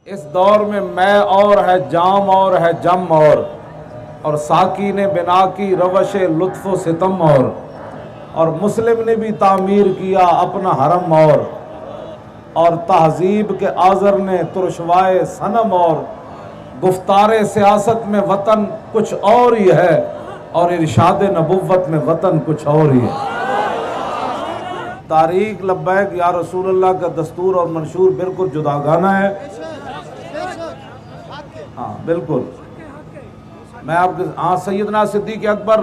इस दौर में मैं और है जाम और है जम और साकी ने बिना की रवश लुत्फ़ सितम और मुस्लिम ने भी तामीर किया अपना हरम और तहजीब के आज़र ने तुरशवाए सनम और गुफ्तारे सियासत में वतन कुछ और ही है और इरशाद नबुव्वत में वतन कुछ और ही है। तारीख लब्बैक या रसूलुल्लाह का दस्तूर और मंशूर बिल्कुल जुदागाना है। हाँ बिल्कुल, मैं आपके सैयदना सिद्दीक़ अकबर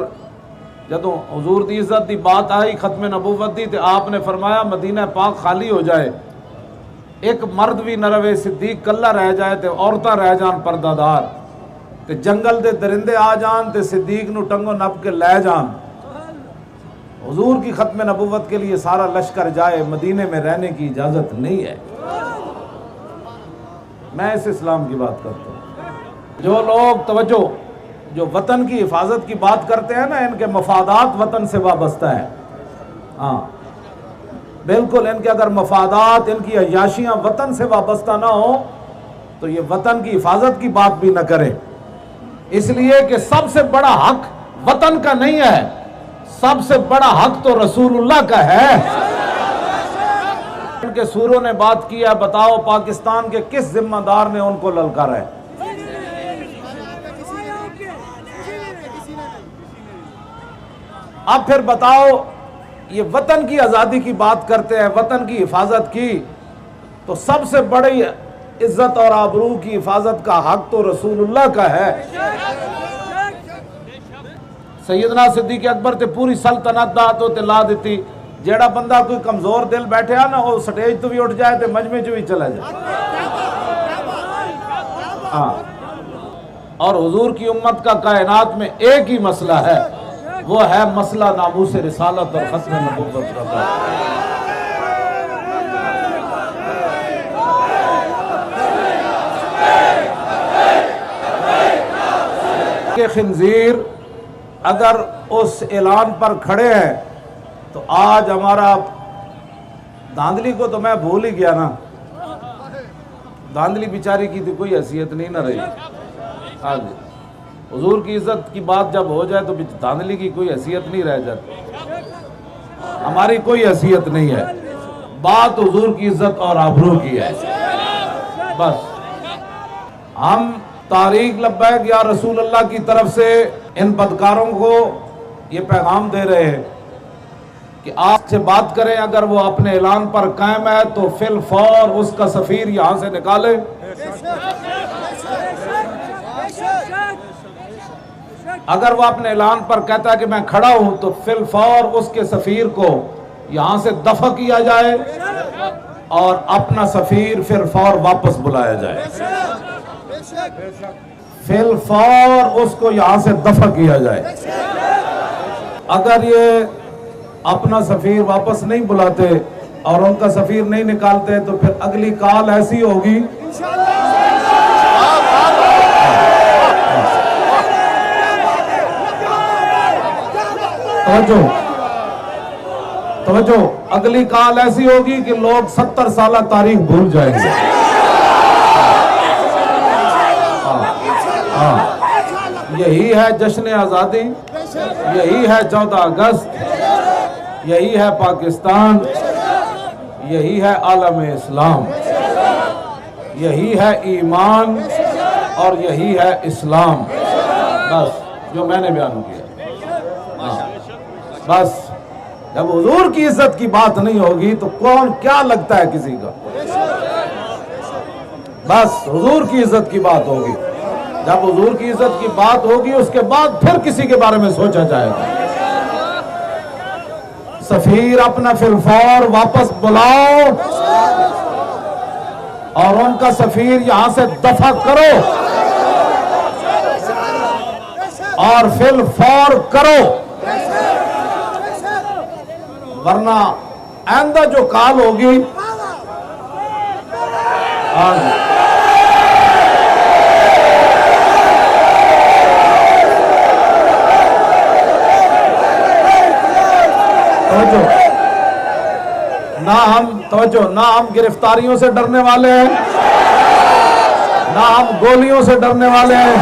जदों हुजूर दी इज्जत की बात आई खत्म नबूवत दी तो आपने फरमाया मदीना पाक खाली हो जाए, एक मर्द भी न रवे, सिद्दीक कला रह जाए तो औरतां रह जान पर्दादार, तो जंगल के दरिंदे आ जान तो सिद्दीक नू टंगो नप के लै जान। हुजूर की खत्म नबूवत के लिए सारा लश्कर जाए, मदीने में रहने की इजाज़त नहीं है। मैं इस इस्लाम की बात करता हूँ। जो लोग तवज्जो जो वतन की हिफाजत की बात करते हैं ना, इनके मफादात वतन से वाबस्ता है। हाँ बिल्कुल, इनके अगर मफादात, इनकी अय्याशियाँ वतन से वाबस्ता ना हो तो ये वतन की हिफाजत की बात भी ना करें, इसलिए कि सबसे बड़ा हक वतन का नहीं है, सबसे बड़ा हक तो रसूलुल्लाह का है। उनके सूरों ने बात किया, बताओ पाकिस्तान के किस जिम्मेदार ने उनको ललकारा है? अब फिर बताओ, ये वतन की आज़ादी की बात करते हैं, वतन की हिफाजत की, तो सबसे बड़ी इज्जत और आबरू की हिफाजत का हक तो रसूलुल्लाह का है। सैयदना सिद्दीक़ अकबर ते पूरी सल्तनत दा तो ला दी, जेड़ा बंदा कोई कमजोर दिल बैठे ना वो स्टेज तो भी उठ जाए तो मजमे च भी चला जाए। हाँ, और हुजूर की उम्मत का कायनात में एक ही मसला है, वो है मसला नामूस रिसालत और खत्म नबुव्वत का। के खिंजीर अगर उस ऐलान पर खड़े हैं तो आज हमारा धांधली को तो मैं भूल ही गया ना, धांधली बेचारी की तो कोई हैसियत नहीं ना रही। आज हुजूर की इज्जत की बात जब हो जाए तो धांधली की कोई हैसियत नहीं रह जाती, हमारी कोई हैसियत नहीं है, बात हुजूर की इज्जत और आबरू की है। बस हम तारीख लब्बैक या रसूलुल्लाह की तरफ से इन बदकारों को ये पैगाम दे रहे हैं कि आपसे बात करें, अगर वो अपने ऐलान पर कायम है तो फिल फौर उसका सफीर यहां से निकाले। अगर वो अपने ऐलान पर कहता है कि मैं खड़ा हूं तो फिल फौर उसके सफीर को यहां से दफा किया जाए और अपना सफीर फिर फौर वापस बुलाया जाए। फिल फौर उसको यहां से दफा किया जाए। अगर ये अपना सफीर वापस नहीं बुलाते और उनका सफीर नहीं निकालते तो फिर अगली काल ऐसी होगी तो अगली काल ऐसी होगी कि लोग 70 साल तारीख भूल जाएंगे। यही है जश्न आज़ादी, यही है 14 अगस्त, यही है पाकिस्तान, यही है आलम इस्लाम, यही है ईमान और यही है इस्लाम। बस जो मैंने बयान किया। बस जब हुजूर की इज्जत की बात नहीं होगी तो कौन क्या लगता है किसी का? बस हुजूर की इज्जत की बात होगी, जब हुजूर की इज्जत की बात होगी उसके बाद फिर किसी के बारे में सोचा जाएगा। सफीर अपना फिलफौर वापस बुलाओ और उनका सफीर यहां से दफा करो और फिलफौर करो, वरना आइंदा जो काल होगी ना हम गिरफ्तारियों से डरने वाले हैं ना हम गोलियों से डरने वाले हैं,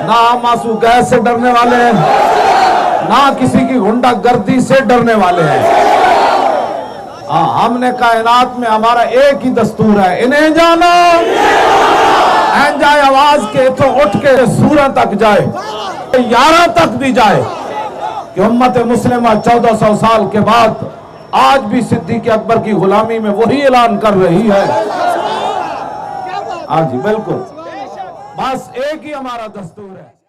ना हम आंसू गैस से डरने वाले हैं, ना किसी की गुंडागर्दी से डरने वाले हैं। हमने कायनात में हमारा एक ही दस्तूर है, इन्हें जानो एन जाए आवाज के तो उठ के सूरह तक जाए, 11 तक भी जाए कि उम्मत मुस्लिमा 1400 साल के बाद आज भी सिद्दीक़ अकबर की गुलामी में वही ऐलान कर रही है। हाँ जी बिल्कुल, बस एक ही हमारा दस्तूर है।